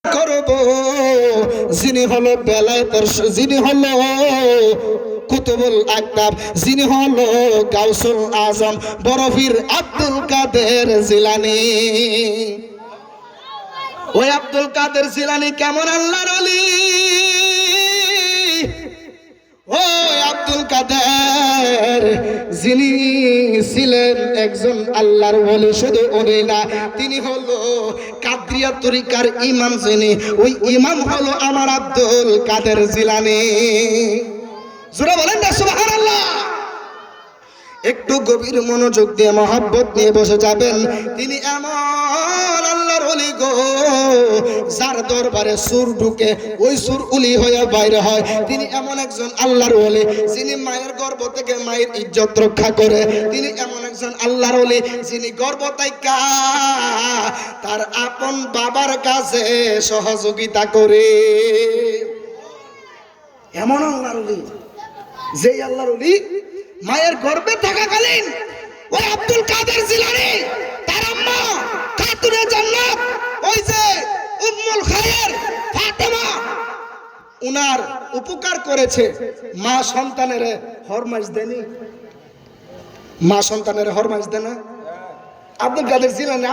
করব যিনি হলো বেলায়েতের, যিনি হলো কুতুবুল আকতাব, যিনি হলো গাউসুল আজম বরফির আব্দুল কাদের জিলানী। ওই আব্দুল কাদের জিলানী কেমন আল্লাহর ওলি? ওই আব্দুল কাদের যিনি ছিলেন একজন আল্লাহর ওলি, শুধু ওলি না, তিনি হলো কাদরিয়া তরিকার ইমাম। যিনি ওই ইমাম হলো আমার আব্দুল কাদের জিলানী। জোরে বলেন না সুবহানাল্লাহ। একটু গভীর মনোযোগ দিয়ে মহব্বত নিয়ে বসে যাবেন। তিনি এমন আল্লাহর ওলি গো, যার দরবারে সুর ঢুকে ওই সুর উলি হয়ে বাইরে হয়। তিনি এমন একজন আল্লাহর ওলি যিনি মায়ের গর্ভ থেকে মায়ের ইজ্জত রক্ষা করে। তিনি এমন একজন আল্লাহর ওলি যিনি গর্ভ থেকে তার আপন বাবার কাছে সহযোগিতা করে। এমন আল্লাহর ওলি, যেই আল্লাহর ওলি মায়ের গর্ভে থাকাকালীন ওই আব্দুল কাদের জিলানী তার আম্মা খাতুনে জান্নাত, ওই যে উম্মুল খায়ের ফাতেমা, উনার উপকার করেছে। মা সন্তানের হরমাইশ দেনি, মা সন্তানের হরমাইশ দেনা আব্দুল কাদের জিলানী